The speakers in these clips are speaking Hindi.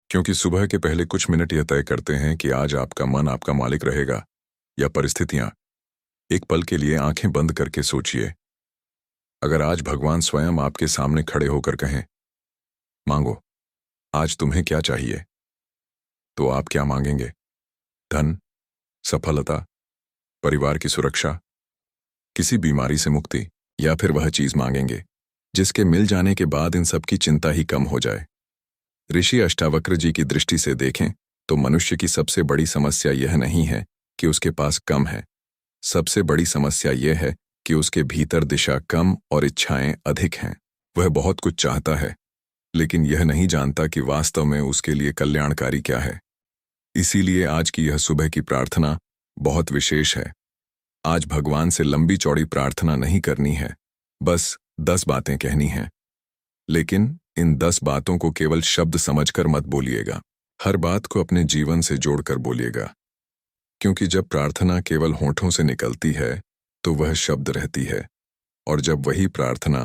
क्योंकि सुबह के पहले कुछ मिनट यह तय करते हैं कि आज आपका मन आपका मालिक रहेगा या परिस्थितियां। एक पल के लिए आंखें बंद करके सोचिए, अगर आज भगवान स्वयं आपके सामने खड़े होकर कहें, मांगो, आज तुम्हें क्या चाहिए, तो आप क्या मांगेंगे? धन, सफलता, परिवार की सुरक्षा, किसी बीमारी से मुक्ति, या फिर वह चीज मांगेंगे जिसके मिल जाने के बाद इन सब की चिंता ही कम हो जाए? ऋषि अष्टावक्र जी की दृष्टि से देखें तो मनुष्य की सबसे बड़ी समस्या यह नहीं है कि उसके पास कम है। सबसे बड़ी समस्या यह है कि उसके भीतर दिशा कम और इच्छाएं अधिक हैं। वह बहुत कुछ चाहता है, लेकिन यह नहीं जानता कि वास्तव में उसके लिए कल्याणकारी क्या है। इसीलिए आज की यह सुबह की प्रार्थना बहुत विशेष है। आज भगवान से लंबी चौड़ी प्रार्थना नहीं करनी है, बस 10 बातें कहनी हैं। लेकिन इन 10 बातों को केवल शब्द समझकर मत बोलिएगा। हर बात को अपने जीवन से जोड़कर बोलिएगा, क्योंकि जब प्रार्थना केवल होठों से निकलती है तो वह शब्द रहती है, और जब वही प्रार्थना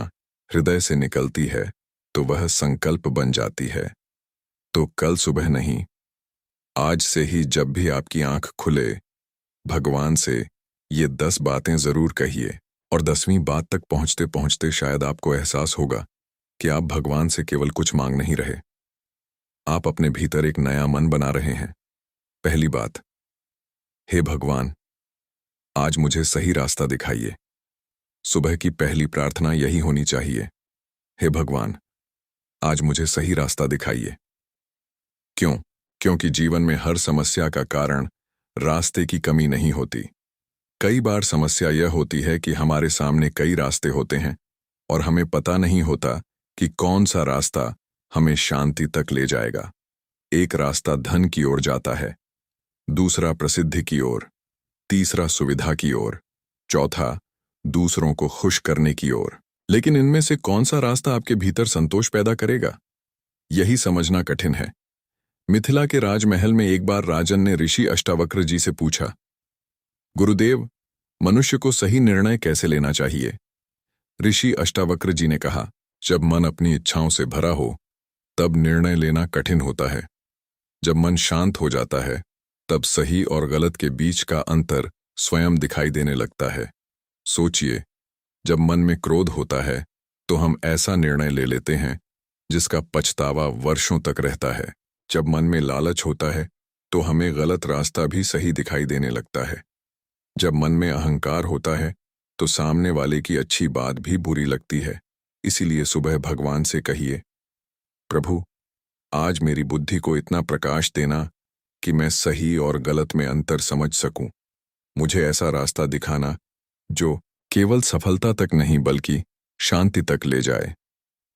हृदय से निकलती है तो वह संकल्प बन जाती है। तो कल सुबह नहीं, आज से ही जब भी आपकी आंख खुले, भगवान से ये 10 बातें जरूर कहिए। और 10वीं बात तक पहुंचते पहुंचते शायद आपको एहसास होगा कि आप भगवान से केवल कुछ मांग नहीं रहे, आप अपने भीतर एक नया मन बना रहे हैं। पहली बात, हे भगवान, आज मुझे सही रास्ता दिखाइए। सुबह की पहली प्रार्थना यही होनी चाहिए, हे भगवान, आज मुझे सही रास्ता दिखाइए। क्यों? क्योंकि जीवन में हर समस्या का कारण रास्ते की कमी नहीं होती। कई बार समस्या यह होती है कि हमारे सामने कई रास्ते होते हैं और हमें पता नहीं होता कि कौन सा रास्ता हमें शांति तक ले जाएगा। एक रास्ता धन की ओर जाता है, दूसरा प्रसिद्धि की ओर, तीसरा सुविधा की ओर, चौथा दूसरों को खुश करने की ओर। लेकिन इनमें से कौन सा रास्ता आपके भीतर संतोष पैदा करेगा, यही समझना कठिन है। मिथिला के राजमहल में एक बार राजन ने ऋषि अष्टावक्र जी से पूछा, गुरुदेव, मनुष्य को सही निर्णय कैसे लेना चाहिए? ऋषि अष्टावक्र जी ने कहा, जब मन अपनी इच्छाओं से भरा हो तब निर्णय लेना कठिन होता है। जब मन शांत हो जाता है तब सही और गलत के बीच का अंतर स्वयं दिखाई देने लगता है। सोचिए, जब मन में क्रोध होता है तो हम ऐसा निर्णय ले लेते हैं जिसका पछतावा वर्षों तक रहता है। जब मन में लालच होता है तो हमें गलत रास्ता भी सही दिखाई देने लगता है। जब मन में अहंकार होता है तो सामने वाले की अच्छी बात भी बुरी लगती है। इसीलिए सुबह भगवान से कहिए, प्रभु, आज मेरी बुद्धि को इतना प्रकाश देना कि मैं सही और गलत में अंतर समझ सकूं। मुझे ऐसा रास्ता दिखाना जो केवल सफलता तक नहीं बल्कि शांति तक ले जाए।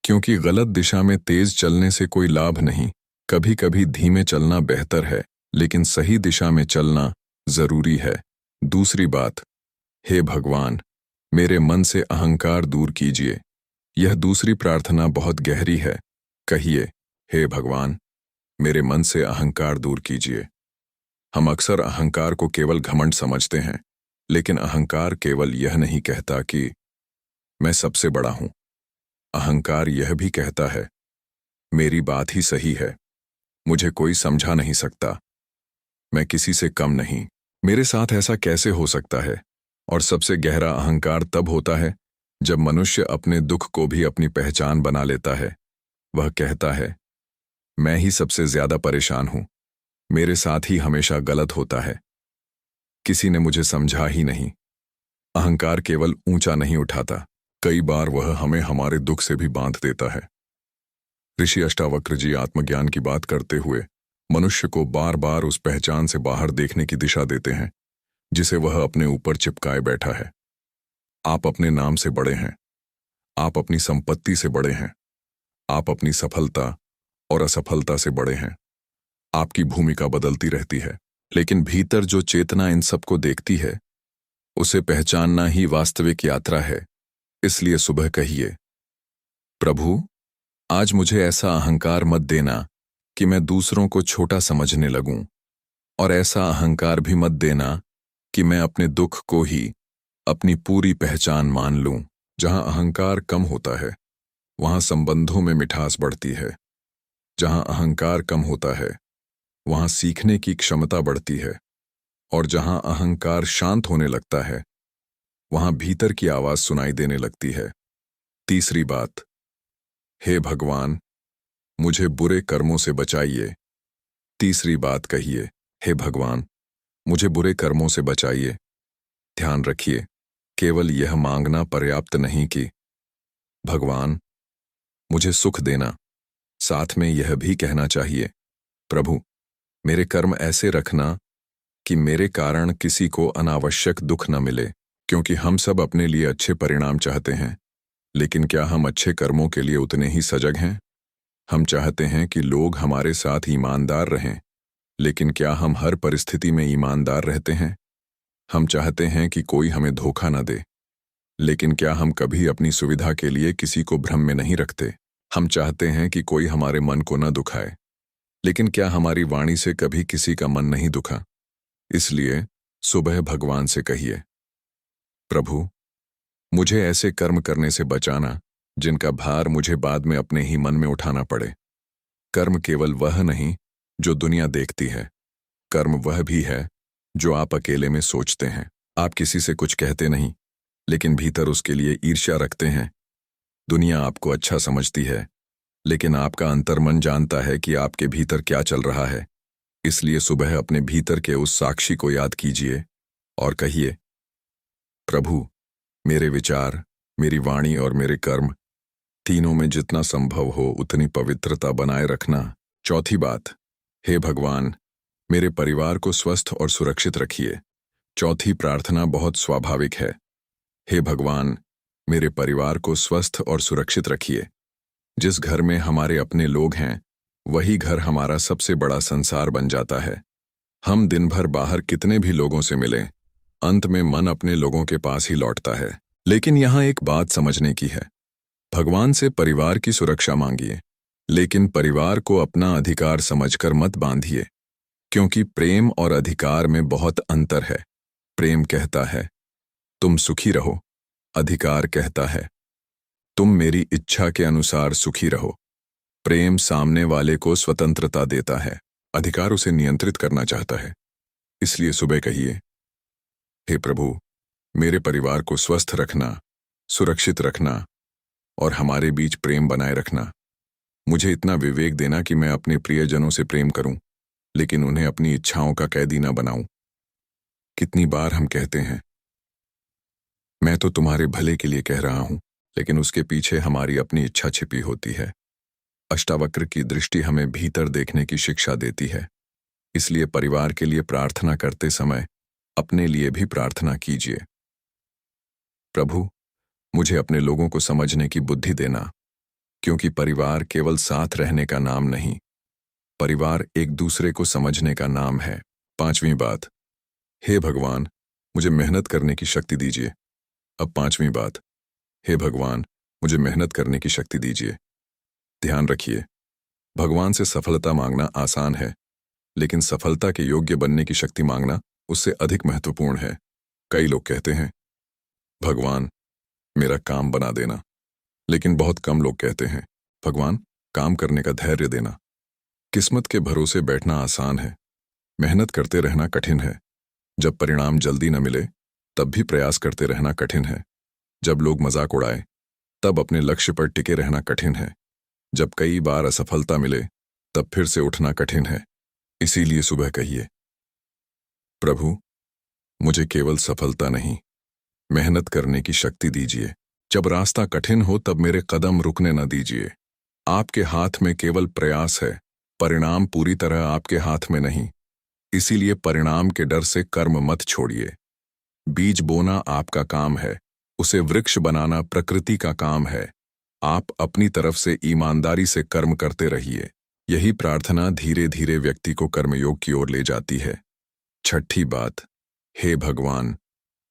क्योंकि गलत दिशा में तेज चलने से कोई लाभ नहीं। कभी कभी धीमे चलना बेहतर है, लेकिन सही दिशा में चलना जरूरी है। दूसरी बात, हे भगवान, मेरे मन से अहंकार दूर कीजिए। यह दूसरी प्रार्थना बहुत गहरी है। कहिए, हे भगवान, मेरे मन से अहंकार दूर कीजिए। हम अक्सर अहंकार को केवल घमंड समझते हैं, लेकिन अहंकार केवल यह नहीं कहता कि मैं सबसे बड़ा हूं। अहंकार यह भी कहता है, मेरी बात ही सही है, मुझे कोई समझा नहीं सकता, मैं किसी से कम नहीं, मेरे साथ ऐसा कैसे हो सकता है। और सबसे गहरा अहंकार तब होता है जब मनुष्य अपने दुख को भी अपनी पहचान बना लेता है। वह कहता है, मैं ही सबसे ज्यादा परेशान हूं, मेरे साथ ही हमेशा गलत होता है, किसी ने मुझे समझा ही नहीं। अहंकार केवल ऊंचा नहीं उठाता, कई बार वह हमें हमारे दुख से भी बांध देता है। ऋषि अष्टावक्र जी आत्मज्ञान की बात करते हुए मनुष्य को बार बार उस पहचान से बाहर देखने की दिशा देते हैं जिसे वह अपने ऊपर चिपकाए बैठा है। आप अपने नाम से बड़े हैं, आप अपनी संपत्ति से बड़े हैं, आप अपनी सफलता और असफलता से बड़े हैं। आपकी भूमिका बदलती रहती है, लेकिन भीतर जो चेतना इन सबको देखती है, उसे पहचानना ही वास्तविक यात्रा है। इसलिए सुबह कहिए, प्रभु, आज मुझे ऐसा अहंकार मत देना कि मैं दूसरों को छोटा समझने लगूं, और ऐसा अहंकार भी मत देना कि मैं अपने दुख को ही अपनी पूरी पहचान मान लूं। जहां अहंकार कम होता है, वहां संबंधों में मिठास बढ़ती है। जहां अहंकार कम होता है वहां सीखने की क्षमता बढ़ती है, और जहां अहंकार शांत होने लगता है वहां भीतर की आवाज सुनाई देने लगती है। तीसरी बात, हे भगवान, मुझे बुरे कर्मों से बचाइए। तीसरी बात कहिए, हे भगवान, मुझे बुरे कर्मों से बचाइए। ध्यान रखिए, केवल यह मांगना पर्याप्त नहीं कि भगवान मुझे सुख देना, साथ में यह भी कहना चाहिए, प्रभु मेरे कर्म ऐसे रखना कि मेरे कारण किसी को अनावश्यक दुख न मिले। क्योंकि हम सब अपने लिए अच्छे परिणाम चाहते हैं, लेकिन क्या हम अच्छे कर्मों के लिए उतने ही सजग हैं? हम चाहते हैं कि लोग हमारे साथ ईमानदार रहें, लेकिन क्या हम हर परिस्थिति में ईमानदार रहते हैं? हम चाहते हैं कि कोई हमें धोखा न दे, लेकिन क्या हम कभी अपनी सुविधा के लिए किसी को भ्रम में नहीं रखते? हम चाहते हैं कि कोई हमारे मन को न दुखाए, लेकिन क्या हमारी वाणी से कभी किसी का मन नहीं दुखा? इसलिए सुबह भगवान से कहिए, प्रभु मुझे ऐसे कर्म करने से बचाना जिनका भार मुझे बाद में अपने ही मन में उठाना पड़े। कर्म केवल वह नहीं जो दुनिया देखती है, कर्म वह भी है जो आप अकेले में सोचते हैं। आप किसी से कुछ कहते नहीं, लेकिन भीतर उसके लिए ईर्ष्या रखते हैं। दुनिया आपको अच्छा समझती है, लेकिन आपका अंतर्मन जानता है कि आपके भीतर क्या चल रहा है। इसलिए सुबह अपने भीतर के उस साक्षी को याद कीजिए और कहिए, प्रभु मेरे विचार, मेरी वाणी और मेरे कर्म, तीनों में जितना संभव हो उतनी पवित्रता बनाए रखना। चौथी बात, हे भगवान मेरे परिवार को स्वस्थ और सुरक्षित रखिए। चौथी प्रार्थना बहुत स्वाभाविक है, हे भगवान मेरे परिवार को स्वस्थ और सुरक्षित रखिए। जिस घर में हमारे अपने लोग हैं, वही घर हमारा सबसे बड़ा संसार बन जाता है। हम दिन भर बाहर कितने भी लोगों से मिलें, अंत में मन अपने लोगों के पास ही लौटता है। लेकिन यहाँ एक बात समझने की है, भगवान से परिवार की सुरक्षा मांगिए, लेकिन परिवार को अपना अधिकार समझकर मत बांधिए, क्योंकि प्रेम और अधिकार में बहुत अंतर है। प्रेम कहता है तुम सुखी रहो, अधिकार कहता है तुम मेरी इच्छा के अनुसार सुखी रहो। प्रेम सामने वाले को स्वतंत्रता देता है, अधिकार उसे नियंत्रित करना चाहता है। इसलिए सुबह कहिए, हे प्रभु मेरे परिवार को स्वस्थ रखना, सुरक्षित रखना और हमारे बीच प्रेम बनाए रखना। मुझे इतना विवेक देना कि मैं अपने प्रियजनों से प्रेम करूं, लेकिन उन्हें अपनी इच्छाओं का कैदी न बनाऊं। कितनी बार हम कहते हैं, मैं तो तुम्हारे भले के लिए कह रहा हूं, लेकिन उसके पीछे हमारी अपनी इच्छा छिपी होती है। अष्टावक्र की दृष्टि हमें भीतर देखने की शिक्षा देती है। इसलिए परिवार के लिए प्रार्थना करते समय अपने लिए भी प्रार्थना कीजिए, प्रभु मुझे अपने लोगों को समझने की बुद्धि देना, क्योंकि परिवार केवल साथ रहने का नाम नहीं, परिवार एक दूसरे को समझने का नाम है। पांचवीं बात, हे भगवान मुझे मेहनत करने की शक्ति दीजिए। अब पांचवीं बात, हे भगवान मुझे मेहनत करने की शक्ति दीजिए। ध्यान रखिए, भगवान से सफलता मांगना आसान है, लेकिन सफलता के योग्य बनने की शक्ति मांगना उससे अधिक महत्वपूर्ण है। कई लोग कहते हैं, भगवान मेरा काम बना देना, लेकिन बहुत कम लोग कहते हैं, भगवान काम करने का धैर्य देना। किस्मत के भरोसे बैठना आसान है, मेहनत करते रहना कठिन है। जब परिणाम जल्दी न मिले तब भी प्रयास करते रहना कठिन है। जब लोग मजाक उड़ाए तब अपने लक्ष्य पर टिके रहना कठिन है। जब कई बार असफलता मिले तब फिर से उठना कठिन है। इसीलिए सुबह कहिए, प्रभु मुझे केवल सफलता नहीं, मेहनत करने की शक्ति दीजिए। जब रास्ता कठिन हो तब मेरे कदम रुकने न दीजिए। आपके हाथ में केवल प्रयास है, परिणाम पूरी तरह आपके हाथ में नहीं। इसीलिए परिणाम के डर से कर्म मत छोड़िए। बीज बोना आपका काम है, उसे वृक्ष बनाना प्रकृति का काम है। आप अपनी तरफ से ईमानदारी से कर्म करते रहिए। यही प्रार्थना धीरे धीरे व्यक्ति को कर्मयोग की ओर ले जाती है। छठी बात, हे भगवान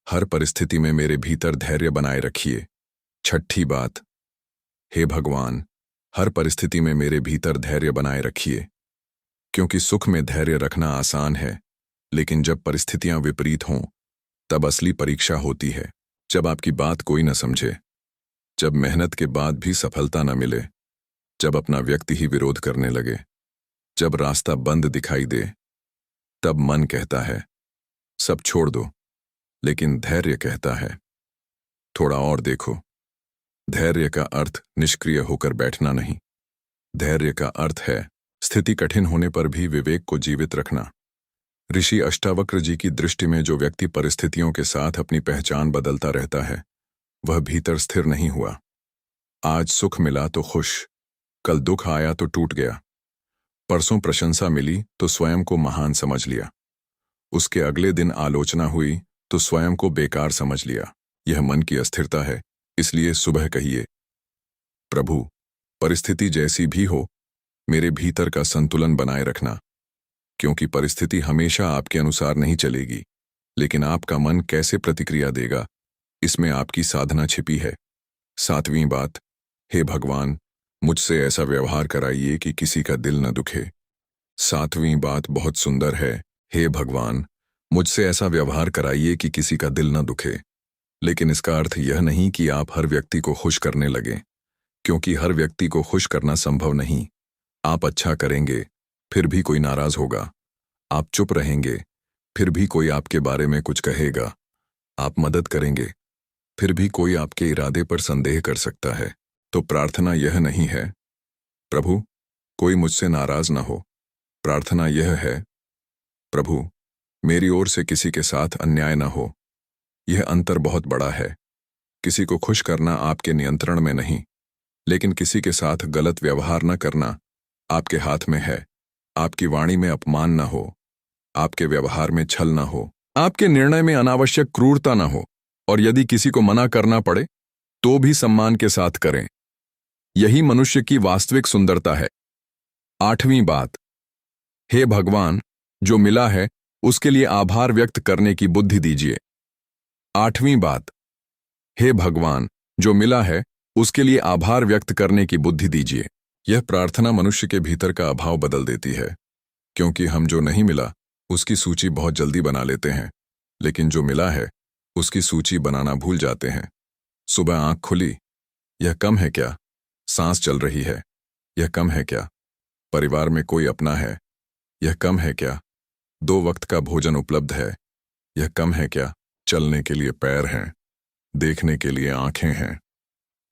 हर परिस्थिति में मेरे भीतर धैर्य बनाए रखिए। छठी बात, हे भगवान हर परिस्थिति में मेरे भीतर धैर्य बनाए रखिए, क्योंकि सुख में धैर्य रखना आसान है, लेकिन जब परिस्थितियां विपरीत हों तब असली परीक्षा होती है। जब आपकी बात कोई न समझे, जब मेहनत के बाद भी सफलता न मिले, जब अपना व्यक्ति ही विरोध करने लगे, जब रास्ता बंद दिखाई दे, तब मन कहता है सब छोड़ दो, लेकिन धैर्य कहता है थोड़ा और देखो। धैर्य का अर्थ निष्क्रिय होकर बैठना नहीं। धैर्य का अर्थ है स्थिति कठिन होने पर भी विवेक को जीवित रखना। ऋषि अष्टावक्र जी की दृष्टि में जो व्यक्ति परिस्थितियों के साथ अपनी पहचान बदलता रहता है, वह भीतर स्थिर नहीं हुआ। आज सुख मिला तो खुश, कल दुख आया तो टूट गया, परसों प्रशंसा मिली तो स्वयं को महान समझ लिया, उसके अगले दिन आलोचना हुई तो स्वयं को बेकार समझ लिया। यह मन की अस्थिरता है। इसलिए सुबह कहिए, प्रभु, परिस्थिति जैसी भी हो, मेरे भीतर का संतुलन बनाए रखना, क्योंकि परिस्थिति हमेशा आपके अनुसार नहीं चलेगी, लेकिन आपका मन कैसे प्रतिक्रिया देगा, इसमें आपकी साधना छिपी है। 7वीं बात, हे भगवान, मुझसे ऐसा व्यवहार कराइए कि किसी का दिल न दुखे। 7वीं बात बहुत सुंदर है, हे भगवान, मुझसे ऐसा व्यवहार कराइए कि किसी का दिल न दुखे। लेकिन इसका अर्थ यह नहीं कि आप हर व्यक्ति को खुश करने लगें, क्योंकि हर व्यक्ति को खुश करना संभव नहीं। आप अच्छा करेंगे, फिर भी कोई नाराज होगा। आप चुप रहेंगे, फिर भी कोई आपके बारे में कुछ कहेगा। आप मदद करेंगे, फिर भी कोई आपके इरादे पर संदेह कर सकता है। तो प्रार्थना यह नहीं है, प्रभु, कोई मुझसे नाराज ना हो। प्रार्थना यह है, प्रभु, मेरी ओर से किसी के साथ अन्याय न हो। यह अंतर बहुत बड़ा है। किसी को खुश करना आपके नियंत्रण में नहीं, लेकिन किसी के साथ गलत व्यवहार न करना आपके हाथ में है। आपकी वाणी में अपमान न हो, आपके व्यवहार में छल न हो, आपके निर्णय में अनावश्यक क्रूरता न हो, और यदि किसी को मना करना पड़े तो भी सम्मान के साथ करें। यही मनुष्य की वास्तविक सुंदरता है। 8वीं बात, हे भगवान, जो मिला है उसके लिए आभार व्यक्त करने की बुद्धि दीजिए। 8वीं बात, हे भगवान, जो मिला है उसके लिए आभार व्यक्त करने की बुद्धि दीजिए। यह प्रार्थना मनुष्य के भीतर का अभाव बदल देती है, क्योंकि हम जो नहीं मिला उसकी सूची बहुत जल्दी बना लेते हैं, लेकिन जो मिला है उसकी सूची बनाना भूल जाते हैं। सुबह आंख खुली, यह कम है क्या? सांस चल रही है, यह कम है क्या? परिवार में कोई अपना है, यह कम है क्या? 2 वक्त का भोजन उपलब्ध है, यह कम है क्या? चलने के लिए पैर हैं, देखने के लिए आंखें हैं,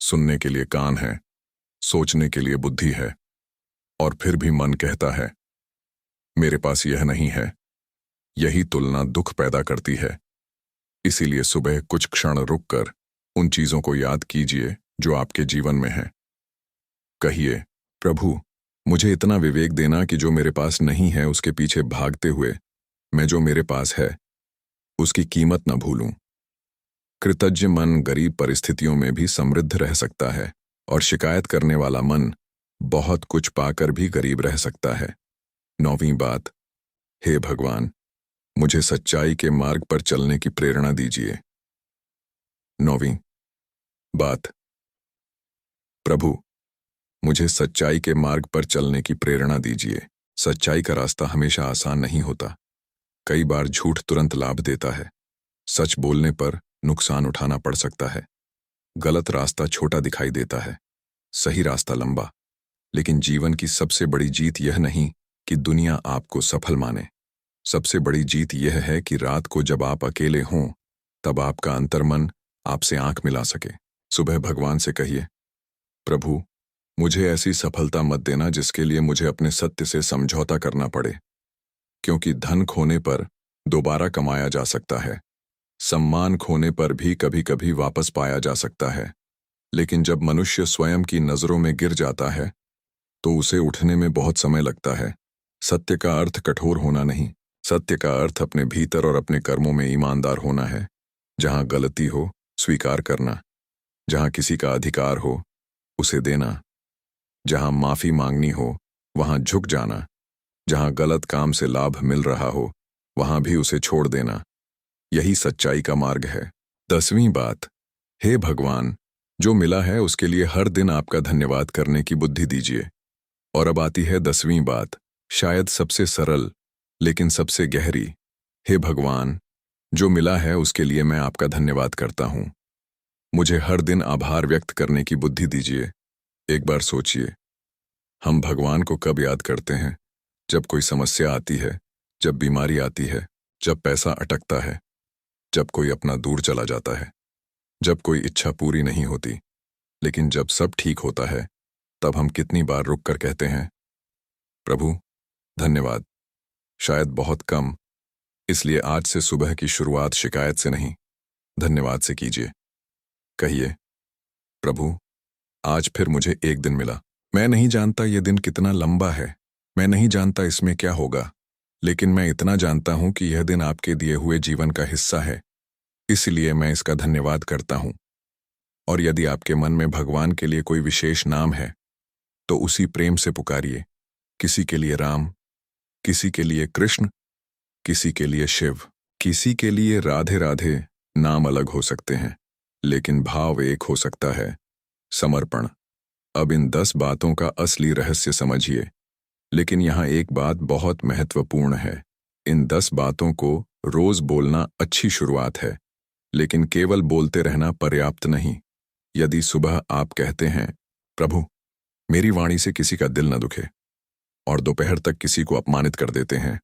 सुनने के लिए कान हैं, सोचने के लिए बुद्धि है, और फिर भी मन कहता है मेरे पास यह नहीं है। यही तुलना दुख पैदा करती है। इसीलिए सुबह कुछ क्षण रुककर उन चीजों को याद कीजिए जो आपके जीवन में है। कहिए, प्रभु, मुझे इतना विवेक देना कि जो मेरे पास नहीं है उसके पीछे भागते हुए मैं जो मेरे पास है उसकी कीमत न भूलूं। कृतज्ञ मन गरीब परिस्थितियों में भी समृद्ध रह सकता है, और शिकायत करने वाला मन बहुत कुछ पाकर भी गरीब रह सकता है। 9वीं बात, हे भगवान, मुझे सच्चाई के मार्ग पर चलने की प्रेरणा दीजिए। 9वीं बात, प्रभु, मुझे सच्चाई के मार्ग पर चलने की प्रेरणा दीजिए। सच्चाई का रास्ता हमेशा आसान नहीं होता। कई बार झूठ तुरंत लाभ देता है। सच बोलने पर नुकसान उठाना पड़ सकता है। गलत रास्ता छोटा दिखाई देता है, सही रास्ता लंबा। लेकिन जीवन की सबसे बड़ी जीत यह नहीं कि दुनिया आपको सफल माने। सबसे बड़ी जीत यह है कि रात को जब आप अकेले हों, तब आपका अंतर्मन आपसे आंख मिला सके। सुबह भगवान से कहिए, प्रभु, मुझे ऐसी सफलता मत देना जिसके लिए मुझे अपने सत्य से समझौता करना पड़े, क्योंकि धन खोने पर दोबारा कमाया जा सकता है, सम्मान खोने पर भी कभी कभी वापस पाया जा सकता है, लेकिन जब मनुष्य स्वयं की नजरों में गिर जाता है तो उसे उठने में बहुत समय लगता है। सत्य का अर्थ कठोर होना नहीं, सत्य का अर्थ अपने भीतर और अपने कर्मों में ईमानदार होना है। जहां गलती हो स्वीकार करना, जहां किसी का अधिकार हो उसे देना, जहां माफी मांगनी हो वहां झुक जाना, जहां गलत काम से लाभ मिल रहा हो वहां भी उसे छोड़ देना। यही सच्चाई का मार्ग है। 10वीं बात, हे भगवान, जो मिला है उसके लिए हर दिन आपका धन्यवाद करने की बुद्धि दीजिए। और अब आती है 10वीं बात, शायद सबसे सरल लेकिन सबसे गहरी। हे भगवान, जो मिला है उसके लिए मैं आपका धन्यवाद करता हूं। मुझे हर दिन आभार व्यक्त करने की बुद्धि दीजिए। एक बार सोचिए, हम भगवान को कब याद करते हैं? जब कोई समस्या आती है, जब बीमारी आती है, जब पैसा अटकता है, जब कोई अपना दूर चला जाता है, जब कोई इच्छा पूरी नहीं होती। लेकिन जब सब ठीक होता है, तब हम कितनी बार रुक कर कहते हैं, प्रभु धन्यवाद। शायद बहुत कम, इसलिए आज से सुबह की शुरुआत शिकायत से नहीं, धन्यवाद से कीजिए। कहिए, प्रभु आज फिर मुझे एक दिन मिला। मैं नहीं जानता ये दिन कितना लंबा है, मैं नहीं जानता इसमें क्या होगा, लेकिन मैं इतना जानता हूं कि यह दिन आपके दिए हुए जीवन का हिस्सा है, इसलिए मैं इसका धन्यवाद करता हूं। और यदि आपके मन में भगवान के लिए कोई विशेष नाम है, तो उसी प्रेम से पुकारिए। किसी के लिए राम, किसी के लिए कृष्ण, किसी के लिए शिव, किसी के लिए राधे राधे। नाम अलग हो सकते हैं, लेकिन भाव एक हो सकता है, समर्पण। अब इन 10 बातों का असली रहस्य समझिए। लेकिन यहाँ एक बात बहुत महत्वपूर्ण है। इन 10 बातों को रोज बोलना अच्छी शुरुआत है, लेकिन केवल बोलते रहना पर्याप्त नहीं। यदि सुबह आप कहते हैं, प्रभु मेरी वाणी से किसी का दिल न दुखे, और दोपहर तक किसी को अपमानित कर देते हैं,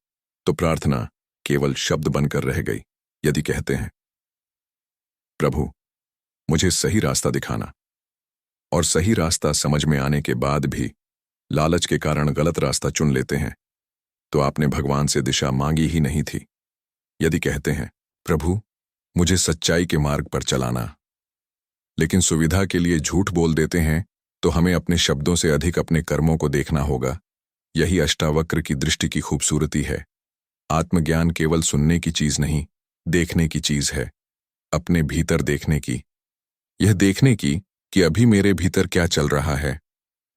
तो प्रार्थना केवल शब्द बनकर रह गई। यदि कहते हैं, प्रभु मुझे सही रास्ता दिखाना, और सही रास्ता समझ में आने के बाद भी लालच के कारण गलत रास्ता चुन लेते हैं, तो आपने भगवान से दिशा मांगी ही नहीं थी। यदि कहते हैं, प्रभु मुझे सच्चाई के मार्ग पर चलाना, लेकिन सुविधा के लिए झूठ बोल देते हैं, तो हमें अपने शब्दों से अधिक अपने कर्मों को देखना होगा। यही अष्टावक्र की दृष्टि की खूबसूरती है। आत्मज्ञान केवल सुनने की चीज नहीं, देखने की चीज है। अपने भीतर देखने की, यह देखने की कि अभी मेरे भीतर क्या चल रहा है।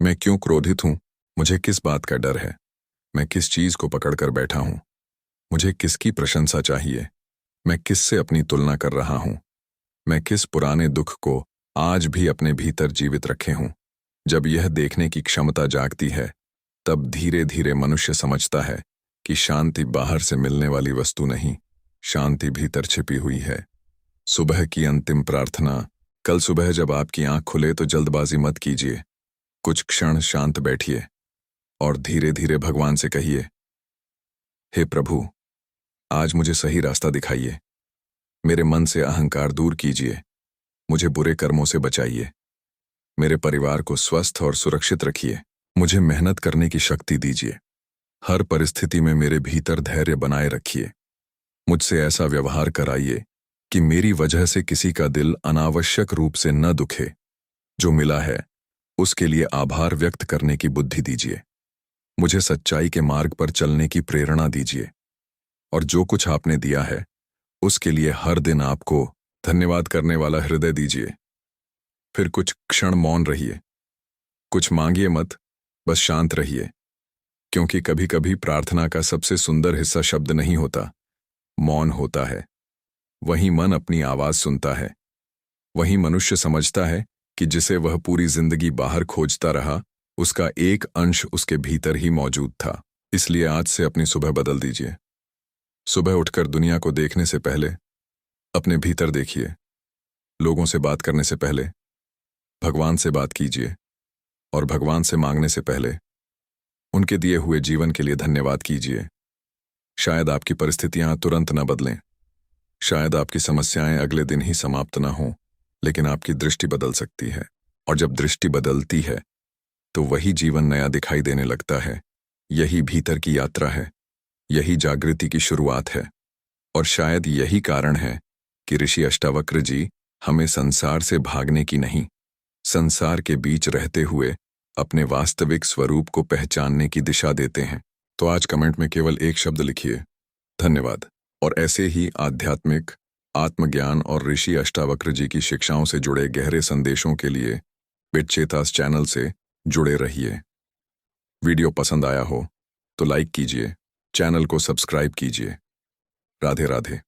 मैं क्यों क्रोधित हूं? मुझे किस बात का डर है? मैं किस चीज को पकड़कर बैठा हूं? मुझे किसकी प्रशंसा चाहिए? मैं किससे अपनी तुलना कर रहा हूं? मैं किस पुराने दुख को आज भी अपने भीतर जीवित रखे हूं? जब यह देखने की क्षमता जागती है, तब धीरे धीरे मनुष्य समझता है कि शांति बाहर से मिलने वाली वस्तु नहीं, शांति भीतर छिपी हुई है। सुबह की अंतिम प्रार्थना। कल सुबह जब आपकी आंख खुले तो जल्दबाजी मत कीजिए। कुछ क्षण शांत बैठिए और धीरे धीरे भगवान से कहिए, हे प्रभु आज मुझे सही रास्ता दिखाइए। मेरे मन से अहंकार दूर कीजिए, मुझे बुरे कर्मों से बचाइए। मेरे परिवार को स्वस्थ और सुरक्षित रखिए। मुझे मेहनत करने की शक्ति दीजिए। हर परिस्थिति में मेरे भीतर धैर्य बनाए रखिए। मुझसे ऐसा व्यवहार कराइए कि मेरी वजह से किसी का दिल अनावश्यक रूप से न दुखे। जो मिला है उसके लिए आभार व्यक्त करने की बुद्धि दीजिए। मुझे सच्चाई के मार्ग पर चलने की प्रेरणा दीजिए, और जो कुछ आपने दिया है उसके लिए हर दिन आपको धन्यवाद करने वाला हृदय दीजिए। फिर कुछ क्षण मौन रहिए। कुछ मांगिए मत, बस शांत रहिए, क्योंकि कभी कभी प्रार्थना का सबसे सुंदर हिस्सा शब्द नहीं होता, मौन होता है। वहीं मन अपनी आवाज सुनता है। वहीं मनुष्य समझता है कि जिसे वह पूरी जिंदगी बाहर खोजता रहा, उसका एक अंश उसके भीतर ही मौजूद था। इसलिए आज से अपनी सुबह बदल दीजिए। सुबह उठकर दुनिया को देखने से पहले अपने भीतर देखिए। लोगों से बात करने से पहले भगवान से बात कीजिए, और भगवान से मांगने से पहले उनके दिए हुए जीवन के लिए धन्यवाद कीजिए। शायद आपकी परिस्थितियां तुरंत न बदलें, शायद आपकी समस्याएं अगले दिन ही समाप्त न हों, लेकिन आपकी दृष्टि बदल सकती है। और जब दृष्टि बदलती है, तो वही जीवन नया दिखाई देने लगता है। यही भीतर की यात्रा है, यही जागृति की शुरुआत है। और शायद यही कारण है कि ऋषि अष्टावक्र जी हमें संसार से भागने की नहीं, संसार के बीच रहते हुए अपने वास्तविक स्वरूप को पहचानने की दिशा देते हैं। तो आज कमेंट में केवल एक शब्द लिखिए, धन्यवाद। और ऐसे ही आध्यात्मिक, आत्मज्ञान और ऋषि अष्टावक्र जी की शिक्षाओं से जुड़े गहरे संदेशों के लिए विदचेतास चैनल से जुड़े रहिए। वीडियो पसंद आया हो तो लाइक कीजिए, चैनल को सब्सक्राइब कीजिए। राधे राधे।